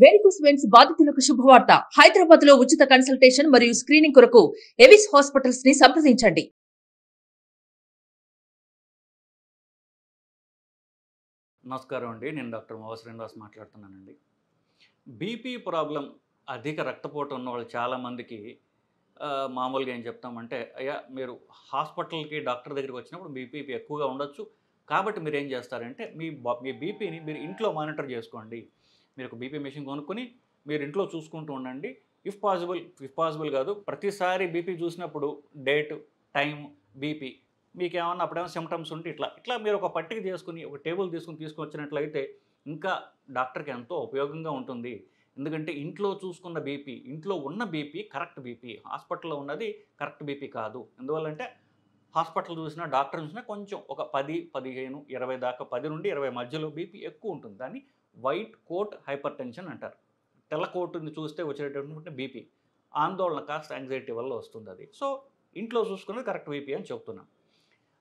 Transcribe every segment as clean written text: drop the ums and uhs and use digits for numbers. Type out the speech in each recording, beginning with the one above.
Varicose veins బాధితులకు శుభవార్త. హైదరాబాద్ లో ఉచిత కన్సల్టేషన్ మరియు స్క్రీనింగ్ కొరకు ఎవిస్ హాస్పిటల్స్ ని సంప్రదించండి. నమస్కారం అండి. నేను డాక్టర్ మోవ శ్రీనివాస్ మాట్లాడుతున్నానండి. బీపీ ప్రాబ్లం, అధిక రక్తపోటు ఉన్న వాళ్ళు చాలామందికి మామూలుగా ఏం చెప్తామంటే, అయ్యా మీరు హాస్పిటల్కి డాక్టర్ దగ్గరికి వచ్చినప్పుడు బీపీ ఎక్కువగా ఉండొచ్చు, కాబట్టి మీరు ఏం చేస్తారంటే మీ బీపీని మీరు ఇంట్లో మానిటర్ చేసుకోండి. మీరు ఒక బీపీ మెషిన్ కొనుక్కొని మీరు ఇంట్లో చూసుకుంటూ ఉండండి. ఇఫ్ పాసిబుల్ కాదు, ప్రతిసారి బీపీ చూసినప్పుడు డేట్, టైం, బీపీ మీకేమన్నా అప్పుడేమో సిమ్టమ్స్ ఉంటే ఇట్లా మీరు ఒక పట్టిక చేసుకుని ఒక టేబుల్ తీసుకొచ్చినట్లయితే ఇంకా డాక్టర్కి ఎంతో ఉపయోగంగా ఉంటుంది. ఎందుకంటే ఇంట్లో చూసుకున్న బీపీ, ఇంట్లో ఉన్న బీపీ కరెక్ట్ బీపీ, హాస్పిటల్లో ఉన్నది కరెక్ట్ బీపీ కాదు. ఎందువల్లంటే హాస్పిటల్ చూసినా డాక్టర్ చూసినా కొంచెం ఒక 10, 15, 20 దాకా, 10 నుండి 20 మధ్యలో బీపీ ఎక్కువ ఉంటుంది. దాన్ని వైట్ కోట్ హైపర్ టెన్షన్ అంటారు. తెల్ల కోటుని చూస్తే వచ్చేటటువంటి బీపీ ఆందోళన కాస్త యాంగ్జైటీ వల్ల వస్తుంది అది. సో ఇంట్లో చూసుకున్నది కరెక్ట్ బీపీ అని చెప్తున్నాం.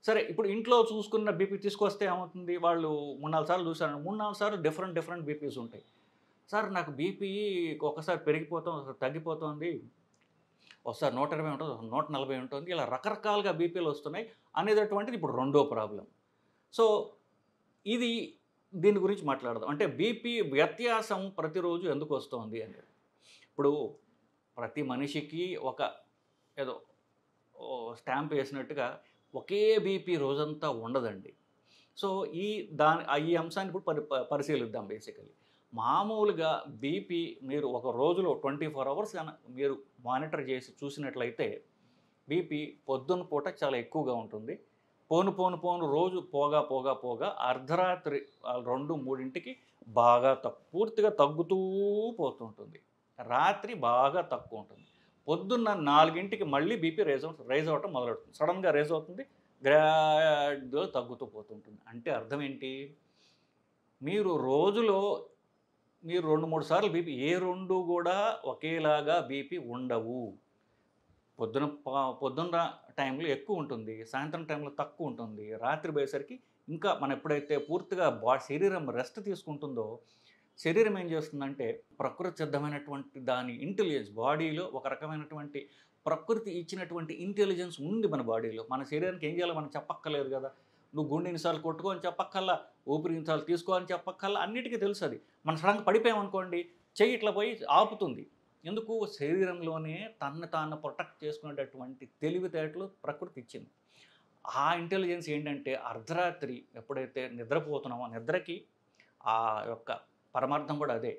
సరే, ఇప్పుడు ఇంట్లో చూసుకున్న బీపీ తీసుకొస్తే ఏమవుతుంది, వాళ్ళు 3-4 సార్లు చూసారు, 3-4 సార్లు డిఫరెంట్ బీపీస్ ఉంటాయి. సార్ నాకు బీపీ ఒకసారి పెరిగిపోతాం, ఒకసారి తగ్గిపోతుంది, ఒకసారి 120 ఉంటుంది, 140 ఉంటుంది, ఇలా రకరకాలుగా బీపీలు వస్తున్నాయి అనేటటువంటిది ఇప్పుడు రెండో ప్రాబ్లం. సో దీని గురించి మాట్లాడదాం. అంటే బీపీ వ్యత్యాసం ప్రతిరోజు ఎందుకు వస్తుంది అనేది. ఇప్పుడు ప్రతి మనిషికి ఒక ఏదో స్టాంప్ వేసినట్టుగా ఒకే బీపీ రోజంతా ఉండదండి. సో ఈ అంశాన్ని ఇప్పుడు పరిశీలిద్దాం. బేసికలీ మామూలుగా బీపీ మీరు ఒక రోజులో 24 అవర్స్ మీరు మానిటర్ చేసి చూసినట్లయితే బీపీ పొద్దున్న పూట చాలా ఎక్కువగా ఉంటుంది. పోను రోజు పోగా అర్ధరాత్రి 2-3ంటికి బాగా పూర్తిగా తగ్గుతూ పోతుంటుంది. రాత్రి బాగా తక్కువ ఉంటుంది. పొద్దున్న 4ంటికి మళ్ళీ బీపీ రైజ్ అవ్వటం మొదలవుతుంది. సడన్గా రైజ్ అవుతుంది, గ్రాడ్యువల్గా తగ్గుతూ పోతుంటుంది. అంటే అర్థం ఏంటి, మీరు రోజులో 2-3 సార్లు బీపీ, ఏ రెండు కూడా ఒకేలాగా బీపీ ఉండవు. పొద్దున్న టైంలో ఎక్కువ ఉంటుంది, సాయంత్రం టైంలో తక్కువ ఉంటుంది, రాత్రి పోయేసరికి ఇంకా మనం ఎప్పుడైతే పూర్తిగా శరీరం రెస్ట్ తీసుకుంటుందో, శరీరం ఏం చేస్తుందంటే ప్రకృతి సిద్ధమైనటువంటి దాని ఇంటెలిజెన్స్, బాడీలో ఒక రకమైనటువంటి ప్రకృతి ఇచ్చినటువంటి ఇంటెలిజెన్స్ ఉంది మన బాడీలో. మన శరీరానికి ఏం చేయాలో మనం చెప్పక్కర్లేదు కదా. నువ్వు గుండె ఎన్నిసార్లు కొట్టుకో అని చెప్పక్కల్లా, ఊపిరి ఎన్నిసార్లు తీసుకో అని చెప్పక్కల్లా, అన్నిటికీ తెలుసు అది. మన సడన్గా పడిపోయామనుకోండి, చెయ్యి ఇట్లా పోయి ఆపుతుంది. ఎందుకు? శరీరంలోనే తాను ప్రొటెక్ట్ చేసుకునేటటువంటి తెలివితేటలు ప్రకృతి ఇచ్చింది. ఆ ఇంటెలిజెన్స్ ఏంటంటే అర్ధరాత్రి ఎప్పుడైతే నిద్రపోతున్నామో, నిద్రకి ఆ యొక్క పరమార్థం కూడా అదే.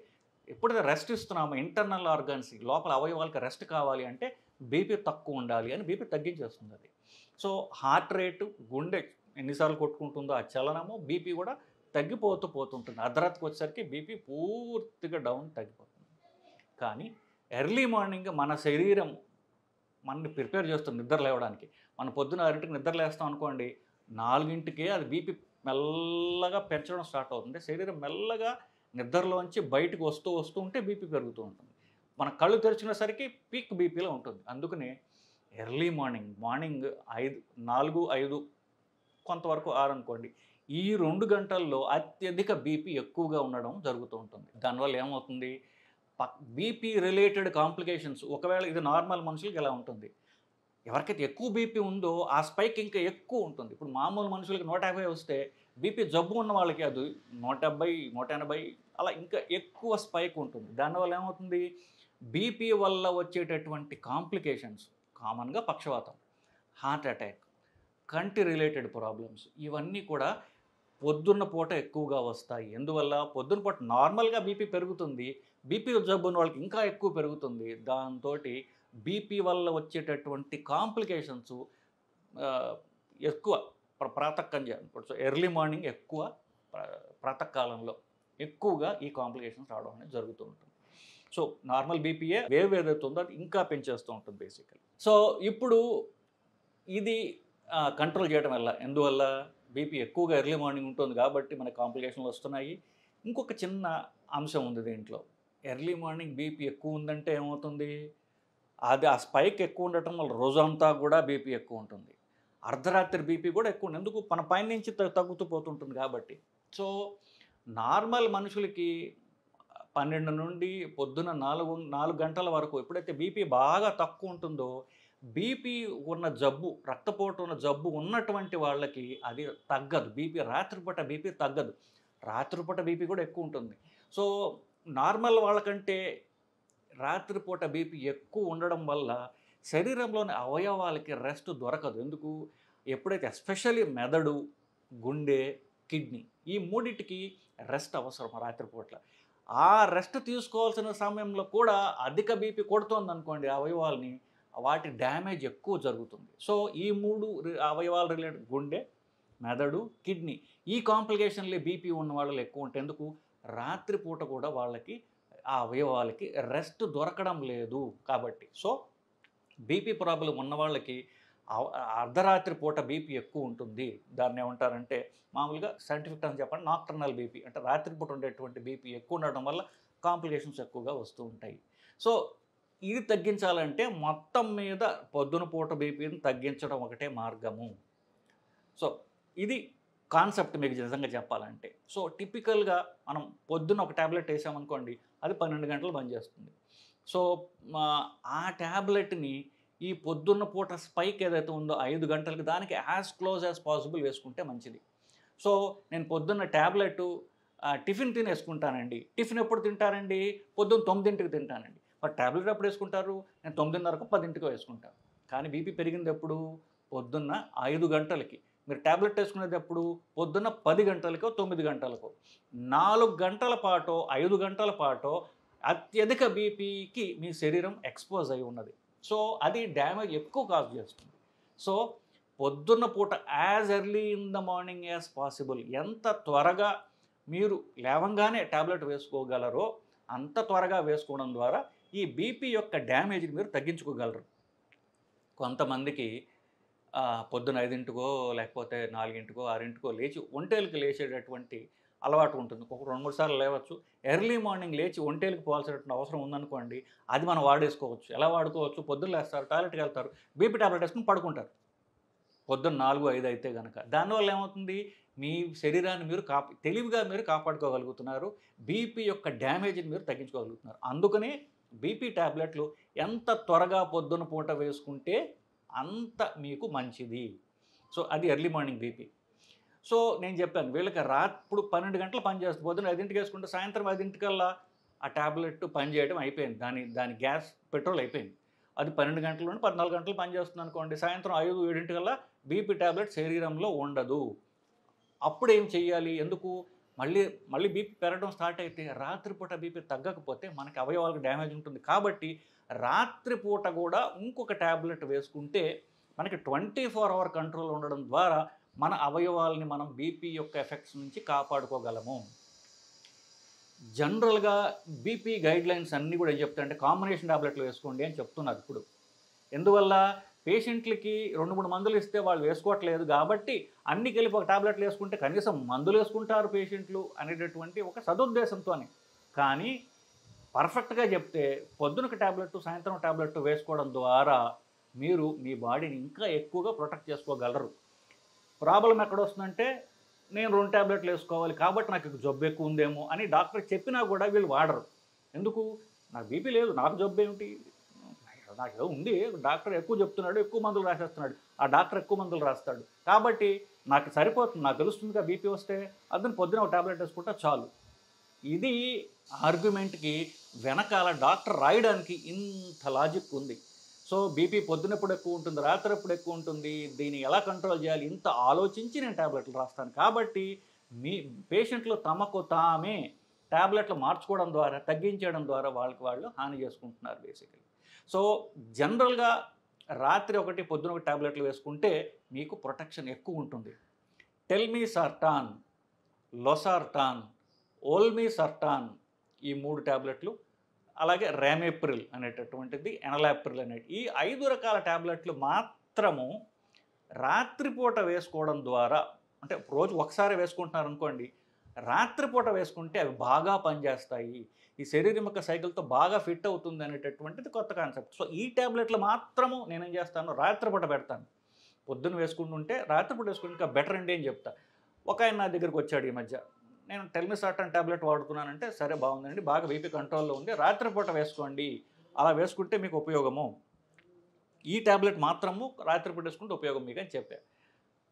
ఎప్పుడైతే రెస్ట్ ఇస్తున్నామో ఇంటర్నల్ ఆర్గాన్స్, లోపల అవయవాలకు రెస్ట్ కావాలి అంటే బీపీ తక్కువ ఉండాలి అని బీపీ తగ్గించేస్తుంది అది. సో హార్ట్ రేటు, గుండె ఎన్నిసార్లు కొట్టుకుంటుందో ఆ చలనము, బీపీ కూడా పోతుంటుంది. అర్ధరాత్రికి వచ్చేసరికి బీపీ పూర్తిగా తగ్గిపోతుంది. కానీ ఎర్లీ మార్నింగ్ మన శరీరం మనని ప్రిపేర్ చేస్తుంది నిద్ర లేవడానికి. మనం పొద్దున్న 6ంటికి నిద్ర లేస్తాం అనుకోండి, 4ంటికే అది బీపీ మెల్లగా పెంచడం స్టార్ట్ అవుతుంది. శరీరం మెల్లగా నిద్రలోంచి బయటకు వస్తూ ఉంటే బీపీ పెరుగుతూ ఉంటుంది. మన కళ్ళు తెరిచినసరికి పీక్ బీపీలో ఉంటుంది. అందుకనే ఎర్లీ మార్నింగ్ 4-5 కొంతవరకు 6 అనుకోండి, ఈ 2 గంటల్లో అత్యధిక బీపీ ఎక్కువగా ఉండడం జరుగుతూ ఉంటుంది. దానివల్ల ఏమవుతుంది, బీపీ రిలేటెడ్ కాంప్లికేషన్స్, ఒకవేళ ఇది నార్మల్ మనుషులకి ఎలా ఉంటుంది, ఎవరికైతే ఎక్కువ బీపీ ఉందో ఆ స్పైక్ ఇంకా ఎక్కువ ఉంటుంది. ఇప్పుడు మామూలు మనుషులకి 150 వస్తే బీపీ జబ్బు ఉన్న వాళ్ళకి అది 170, 180 అలా ఇంకా ఎక్కువ స్పైక్ ఉంటుంది. దానివల్ల ఏమవుతుంది, బీపీ వల్ల వచ్చేటటువంటి కాంప్లికేషన్స్ కామన్గా పక్షవాతం, హార్ట్ అటాక్, కంటి రిలేటెడ్ ప్రాబ్లమ్స్, ఇవన్నీ కూడా పొద్దున్న పూట ఎక్కువగా వస్తాయి. ఎందువల్ల పొద్దున్న పూట నార్మల్గా బీపీ పెరుగుతుంది, బీపీ జబ్బు ఉన్న వాళ్ళకి ఇంకా ఎక్కువ పెరుగుతుంది. దాంతో బీపీ వల్ల వచ్చేటటువంటి కాంప్లికేషన్స్ ఎక్కువ ఎర్లీ మార్నింగ్ ఎక్కువ, ప్రాతకాలంలో ఎక్కువగా ఈ కాంప్లికేషన్స్ రావడం అనేది జరుగుతూ ఉంటుంది. సో నార్మల్ బీపీఏ వేవ్ ఏదైతే ఉందో అది ఇంకా పెంచేస్తూ ఉంటుంది బేసికలీ. సో ఇప్పుడు ఇది కంట్రోల్ చేయడం వల్ల, ఎందువల్ల బీపీ ఎక్కువగా ఎర్లీ మార్నింగ్ ఉంటుంది కాబట్టి మనకు కాంప్లికేషన్లు వస్తున్నాయి. ఇంకొక చిన్న అంశం ఉంది దీంట్లో. ఎర్లీ మార్నింగ్ బీపీ ఎక్కువ ఉందంటే ఏమవుతుంది, అది ఆ స్పైక్ ఎక్కువ ఉండటం వల్ల రోజంతా కూడా బీపీ ఎక్కువ ఉంటుంది. అర్ధరాత్రి బీపీ కూడా ఎక్కువ ఉంటుంది. ఎందుకు? మన పైనుంచి తగ్గుతూ పోతుంటుంది కాబట్టి. సో నార్మల్ మనుషులకి 12 నుండి పొద్దున 4 గంటల వరకు ఎప్పుడైతే బీపీ బాగా తక్కువ ఉంటుందో, బీపీ ఉన్న జబ్బు, రక్తపోటు ఉన్న జబ్బు ఉన్నటువంటి వాళ్ళకి అది తగ్గదు. రాత్రిపూట బీపీ తగ్గదు. రాత్రిపూట బీపీ కూడా ఎక్కువ ఉంటుంది. సో, నార్మల్ వాళ్ళకంటే రాత్రిపూట బీపీ ఎక్కువ ఉండడం వల్ల శరీరంలోని అవయవాలకి రెస్ట్ దొరకదు. ఎందుకు? ఎప్పుడైతే ఎస్పెషల్లీ మెదడు, గుండె, కిడ్నీ ఈ మూడిటికి రెస్ట్ అవసరం రాత్రిపూట్ల. ఆ రెస్ట్ తీసుకోవాల్సిన సమయంలో కూడా అధిక బీపీ కొడుతోందనుకోండి అవయవాల్ని, వాటి డ్యామేజ్ ఎక్కువ జరుగుతుంది. సో, ఈ 3 అవయవాలు రిలేటెడ్ గుండె, మెదడు, కిడ్నీ ఈ కాంప్లికేషన్లే బీపీ ఉన్న వాళ్ళు ఎక్కువ ఉంటాయి. ఎందుకు? రాత్రిపూట కూడా వాళ్ళకి ఆ అవయవాలకి రెస్ట్ దొరకడం లేదు కాబట్టి. సో, బీపీ ప్రాబ్లం ఉన్న వాళ్ళకి అర్ధరాత్రి పూట బీపీ ఎక్కువ ఉంటుంది. దాన్ని ఏమంటారంటే మామూలుగా సైంటిఫిక్ టర్మ్ చెప్పండి నాక్టర్నల్ బీపీ, అంటే రాత్రిపూట ఉండేటువంటి బీపీ ఎక్కువ ఉండడం వల్ల కాంప్లికేషన్స్ ఎక్కువగా వస్తూ ఉంటాయి. సో, ఇది తగ్గించాలంటే మొత్తం మీద పొద్దున పూట బీపీని తగ్గించడం ఒకటే మార్గము. సో, ఇది కాన్సెప్ట్ మీకు నిజంగా చెప్పాలంటే. సో, టిపికల్గా మనం పొద్దున్న ఒక ట్యాబ్లెట్ వేసామనుకోండి, అది 12 గంటలు పనిచేస్తుంది. సో, ఆ ట్యాబ్లెట్ని ఈ పొద్దున్న పూట స్పైక్ ఏదైతే ఉందో 5 గంటలకి దానికి యాజ్ క్లోజ్ యాజ్ పాసిబుల్ వేసుకుంటే మంచిది. సో, నేను పొద్దున్న ట్యాబ్లెట్ టిఫిన్ తినేసుకుంటానండి. టిఫిన్ ఎప్పుడు తింటారండి? పొద్దున్న 9కి తింటానండి. మరి ట్యాబ్లెట్ ఎప్పుడు వేసుకుంటారు? నేను 9:30కో 10కో వేసుకుంటాను. కానీ బీపీ పెరిగింది ఎప్పుడు? పొద్దున్న 5 గంటలకి. మీరు ట్యాబ్లెట్ వేసుకునేది ఎప్పుడు? పొద్దున్న 10 గంటలకో 9 గంటలకో. 4 గంటల పాటో 5 గంటల పాటో అత్యధిక బీపీకి మీ శరీరం ఎక్స్పోజ్ అయి ఉన్నది. సో, అది డ్యామేజ్ ఎక్కువ కాజ్ చేస్తుంది. సో, పొద్దున్న పూట as early in the morning as possible, ఎంత త్వరగా మీరు లేవంగానే ట్యాబ్లెట్ వేసుకోగలరో అంత త్వరగా వేసుకోవడం ద్వారా ఈ బీపీ యొక్క డ్యామేజ్ని మీరు తగ్గించుకోగలరు. కొంతమందికి పొద్దున 5కో లేకపోతే 4కో 6కో లేచి ఒంటేలకు లేచేటటువంటి అలవాటు ఉంటుంది. ఒక 2-3 సార్లు లేవచ్చు. ఎర్లీ మార్నింగ్ లేచి ఒంటేలకు పోవాల్సినటువంటి అవసరం ఉందనుకోండి, అది మనం వాడేసుకోవచ్చు. ఎలా వాడుకోవచ్చు? పొద్దున్న లేస్తారు, టాయిలెట్కి వెళ్తారు, బీపీ టాబ్లెట్ వేసుకుని పడుకుంటారు పొద్దున్న 4-5 అయితే కనుక. దానివల్ల ఏమవుతుంది? మీ శరీరాన్ని మీరు తెలివిగా మీరు కాపాడుకోగలుగుతున్నారు. బీపీ యొక్క డ్యామేజ్ని మీరు తగ్గించుకోగలుగుతున్నారు. అందుకనే బీపీ టాబ్లెట్లు ఎంత త్వరగా పొద్దున పూట వేసుకుంటే అంత మీకు మంచిది. సో, అది ఎర్లీ మార్నింగ్ బీపీ. సో, నేను చెప్పాను వీళ్ళకి ఇప్పుడు 12 గంటలు పనిచేస్తుంది. పొద్దున్న 5కి వేసుకుంటే సాయంత్రం 5కల్లా ఆ టాబ్లెట్ పనిచేయడం అయిపోయింది. దాని గ్యాస్ పెట్రోల్ అయిపోయింది. అది 12 గంటల నుండి 14 గంటలు పనిచేస్తుంది అనుకోండి. సాయంత్రం 5-7కల్లా బీపీ టాబ్లెట్ శరీరంలో ఉండదు. అప్పుడు ఏం చెయ్యాలి? ఎందుకు? మళ్ళీ బీపీ పెరగడం స్టార్ట్ అయితే రాత్రిపూట బీపీ తగ్గకపోతే మనకి అవయవాలకు డ్యామేజ్ ఉంటుంది. కాబట్టి రాత్రిపూట కూడా ఇంకొక టాబ్లెట్ వేసుకుంటే మనకి 24 అవర్ కంట్రోల్ ఉండడం ద్వారా మన అవయవాలని మనం బీపీ యొక్క ఎఫెక్ట్స్ నుంచి కాపాడుకోగలము. జనరల్గా బీపీ గైడ్లైన్స్ అన్నీ కూడా ఏం చెప్తాయంటే కాంబినేషన్ టాబ్లెట్లు వేసుకోండి అని చెప్తున్నారు ఇప్పుడు. ఎందువల్ల? పేషెంట్లకి 2-3 మందులు ఇస్తే వాళ్ళు వేసుకోవట్లేదు కాబట్టి అన్ని కలిపి ఒక టాబ్లెట్లు వేసుకుంటే కనీసం మందులు వేసుకుంటారు పేషెంట్లు అనేటటువంటి ఒక సదుద్దేశంతోనే. కానీ పర్ఫెక్ట్గా చెప్తే పొద్దునకు టాబ్లెట్ సాయంత్రం టాబ్లెట్ వేసుకోవడం ద్వారా మీరు మీ బాడీని ఇంకా ఎక్కువగా ప్రొటెక్ట్ చేసుకోగలరు. ప్రాబ్లం ఎక్కడ వస్తుందంటే నేను 2 టాబ్లెట్లు వేసుకోవాలి కాబట్టి నాకు జబ్బు ఎక్కువ ఉందేమో అని డాక్టర్ చెప్పినా కూడా వీళ్ళు వాడరు. ఎందుకు? నాకు బీపీ లేదు, నాకు జబ్బు ఏమిటి, నాకు ఏదో ఉంది, డాక్టర్ ఎక్కువ చెప్తున్నాడు, ఎక్కువ మందులు రాసేస్తున్నాడు, ఆ డాక్టర్ ఎక్కువ మందులు రాస్తాడు కాబట్టి నాకు సరిపోతుంది, నాకు తెలుస్తుందిగా బీపీ వస్తే అతను పొద్దున ఒక టాబ్లెట్ వేసుకుంటా చాలు. ఇది ఆర్గ్యుమెంట్కి వెనకాల డాక్టర్ రాయడానికి ఇంత లాజిక్ ఉంది. సో, బీపీ పొద్దునప్పుడు ఎక్కువ ఉంటుంది, రాత్రి ఎప్పుడు ఎక్కువ ఉంటుంది, దీన్ని ఎలా కంట్రోల్ చేయాలి, ఇంత ఆలోచించి నేను టాబ్లెట్లు రాస్తాను. కాబట్టి మీ పేషెంట్లు తమకు తామే టాబ్లెట్లు మార్చుకోవడం ద్వారా తగ్గించడం ద్వారా వాళ్ళు హాని చేసుకుంటున్నారు బేసికలీ. సో, జనరల్గా రాత్రి ఒకటి పొద్దున ఒకటి టాబ్లెట్లు వేసుకుంటే మీకు ప్రొటెక్షన్ ఎక్కువ ఉంటుంది. టెల్మిసర్టాన్, లొసార్టాన్, ఓల్మిసర్టాన్ ఈ 3 టాబ్లెట్లు, అలాగే ర్యామేప్రిల్ అనేటటువంటిది, ఎనలాప్రిల్ అనేటి ఈ 5 రకాల టాబ్లెట్లు మాత్రము రాత్రిపూట వేసుకోవడం ద్వారా, అంటే రోజు ఒకసారి వేసుకుంటున్నారు అనుకోండి, రాత్రిపూట వేసుకుంటే అవి బాగా పనిచేస్తాయి, ఈ శరీరం యొక్క సైకిల్తో బాగా ఫిట్ అవుతుంది అనేటటువంటిది కొత్త కాన్సెప్ట్. సో, ఈ టాబ్లెట్లు మాత్రము నేనేం చేస్తాను, రాత్రిపూట పెడతాను. పొద్దున్న వేసుకుంటుంటే రాత్రిపూట వేసుకుంటే ఇంకా బెటర్ అండి అని చెప్తా. ఒక ఆయన నా దగ్గరికి వచ్చాడు ఈ మధ్య, నేను టెల్మిసార్టాన్ టాబ్లెట్ వాడుతున్నానంటే సరే బాగుందండి, బాగా బీపీ కంట్రోల్లో ఉంది, రాత్రిపూట వేసుకోండి, అలా వేసుకుంటే మీకు ఉపయోగము, ఈ టాబ్లెట్ మాత్రము రాత్రిపూట వేసుకుంటే ఉపయోగం మీకు అని చెప్పాను.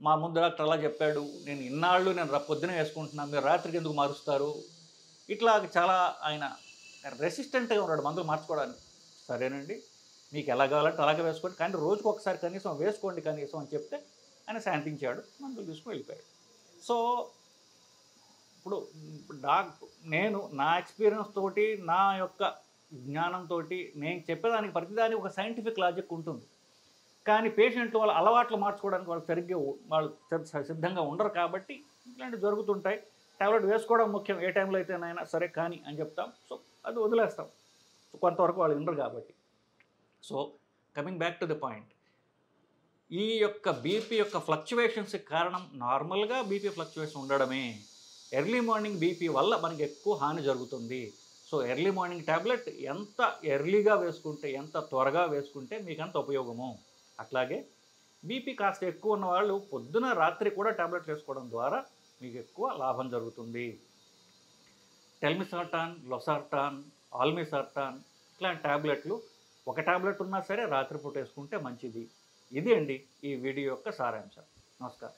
మా ముందు డాక్టర్ అలా చెప్పాడు, నేను ఇన్నాళ్ళు నేను పొద్దునే వేసుకుంటున్నాను, మీరు రాత్రికి ఎందుకు మారుస్తారు, ఇట్లా చాలా ఆయన రెసిస్టెంట్గా ఉన్నాడు మందులు మార్చుకోవడానికి. సరేనండి, మీకు ఎలా కావాలంటే అలాగే వేసుకోండి, కానీ రోజుకు ఒకసారి కనీసం వేసుకోండి కనీసం అని చెప్తే ఆయన శాంతించాడు, మందులు తీసుకుని వెళ్ళిపోయాడు. సో ఇప్పుడు నేను నా ఎక్స్పీరియన్స్ తోటి, నా యొక్క జ్ఞానంతో నేను చెప్పేదానికి ప్రతిదానికి ఒక సైంటిఫిక్ లాజిక్ ఉంటుంది. కానీ పేషెంట్లు వాళ్ళ అలవాట్లు మార్చుకోవడానికి వాళ్ళు సరిగ్గా వాళ్ళు సిద్ధంగా ఉండరు కాబట్టి ఇట్లాంటివి జరుగుతుంటాయి. టాబ్లెట్ వేసుకోవడం ముఖ్యం, ఏ టైంలో అయితేనైనా సరే కానీ అని చెప్తాం. సో అది వదిలేస్తాం, సో కొంతవరకు వాళ్ళు ఉండరు కాబట్టి. So coming back to the point, ఈ యొక్క బీపీ యొక్క ఫ్లక్చువేషన్స్కి కారణం నార్మల్గా బీపీ ఫ్లక్చువేషన్ ఉండడమే. ఎర్లీ మార్నింగ్ బీపీ వల్ల మనకి ఎక్కువ హాని జరుగుతుంది. సో ఎర్లీ మార్నింగ్ ట్యాబ్లెట్ ఎంత ఎర్లీగా వేసుకుంటే, ఎంత త్వరగా వేసుకుంటే మీకు అంత ఉపయోగము. అట్లాగే బీపీ కాస్త ఎక్కువ ఉన్న వాళ్ళు పొద్దున రాత్రి కూడా ట్యాబ్లెట్లు వేసుకోవడం ద్వారా మీకు ఎక్కువ లాభం జరుగుతుంది. టెల్మిసార్టాన్, లొసార్టాన్, ఆల్మిసార్టాన్ ఇట్లాంటి ట్యాబ్లెట్లు ఒక ట్యాబ్లెట్ ఉన్నా సరే రాత్రిపూట వేసుకుంటే మంచిది. ఇది అండి ఈ వీడియో యొక్క సారాంశం. నమస్కారం.